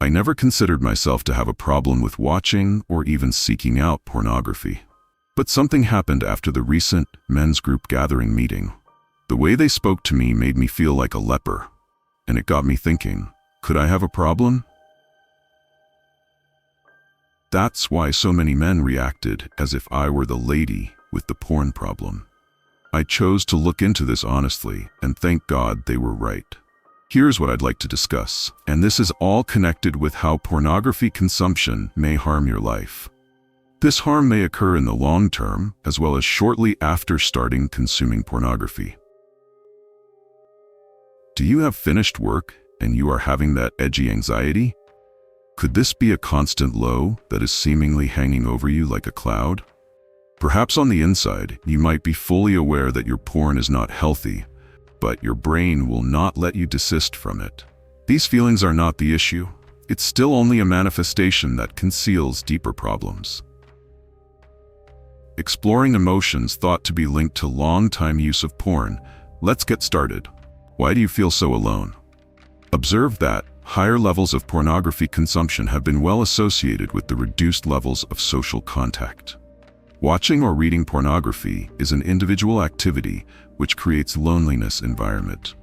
I never considered myself to have a problem with watching or even seeking out pornography. But something happened after the recent men's group gathering meeting. The way they spoke to me made me feel like a leper, and it got me thinking, could I have a problem? That's why so many men reacted as if I were the lady with the porn problem. I chose to look into this honestly, and thank God they were right. Here's what I'd like to discuss, and this is all connected with how pornography consumption may harm your life. This harm may occur in the long term, as well as shortly after starting consuming pornography. Do you have finished work and you are having that edgy anxiety? Could this be a constant low that is seemingly hanging over you like a cloud? Perhaps on the inside, you might be fully aware that your porn is not healthy, but your brain will not let you desist from it. These feelings are not the issue. It's still only a manifestation that conceals deeper problems. Exploring emotions thought to be linked to long-time use of porn. Let's get started. Why do you feel so alone? Observe that higher levels of pornography consumption have been well associated with the reduced levels of social contact. Watching or reading pornography is an individual activity which creates loneliness environment.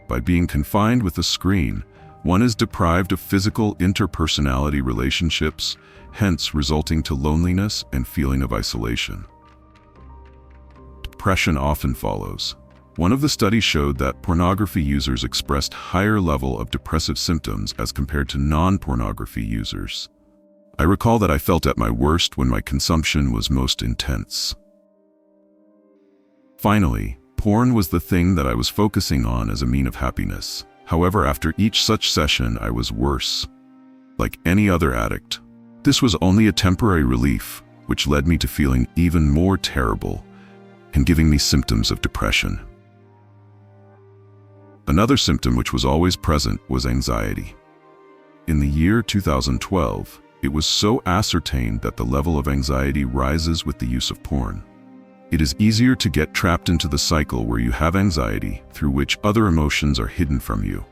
By being confined with a screen, one is deprived of physical interpersonality relationships, hence resulting to loneliness and feeling of isolation. Depression often follows. One of the studies showed that pornography users expressed higher level of depressive symptoms as compared to non-pornography users. I recall that I felt at my worst when my consumption was most intense. Finally, porn was the thing that I was focusing on as a means of happiness. However, after each such session, I was worse. Like any other addict, this was only a temporary relief, which led me to feeling even more terrible and giving me symptoms of depression. Another symptom which was always present was anxiety. In the year 2012, it was so ascertained that the level of anxiety rises with the use of porn. It is easier to get trapped into the cycle where you have anxiety, through which other emotions are hidden from you.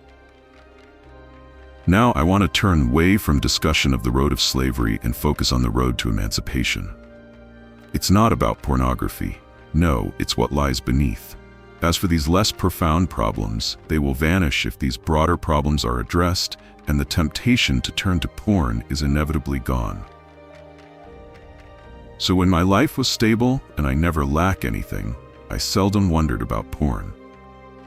Now I want to turn away from discussion of the road of slavery and focus on the road to emancipation. It's not about pornography. No, it's what lies beneath. As for these less profound problems, they will vanish if these broader problems are addressed, and the temptation to turn to porn is inevitably gone. So when my life was stable and I never lacked anything, I seldom wondered about porn.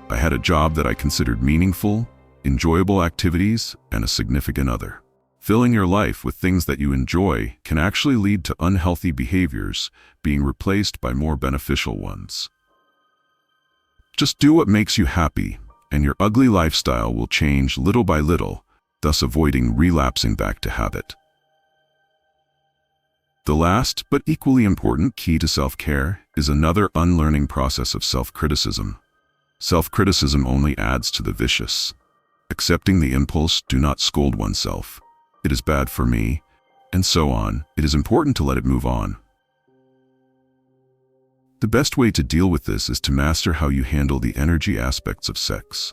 I had a job that I considered meaningful, enjoyable activities, and a significant other. Filling your life with things that you enjoy can actually lead to unhealthy behaviors being replaced by more beneficial ones. Just do what makes you happy, and your ugly lifestyle will change little by little, thus avoiding relapsing back to habit. The last, but equally important key to self-care is another unlearning process of self-criticism. Self-criticism only adds to the vicious. Accepting the impulse, do not scold oneself. It is bad for me, and so on. It is important to let it move on. The best way to deal with this is to master how you handle the energy aspects of sex.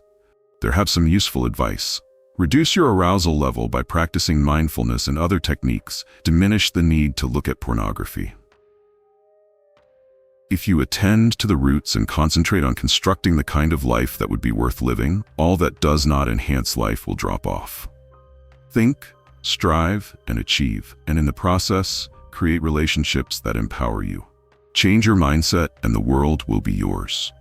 There have some useful advice. Reduce your arousal level by practicing mindfulness and other techniques. Diminish the need to look at pornography. If you attend to the roots and concentrate on constructing the kind of life that would be worth living, all that does not enhance life will drop off. Think, strive, and achieve, and in the process, create relationships that empower you. Change your mindset and the world will be yours.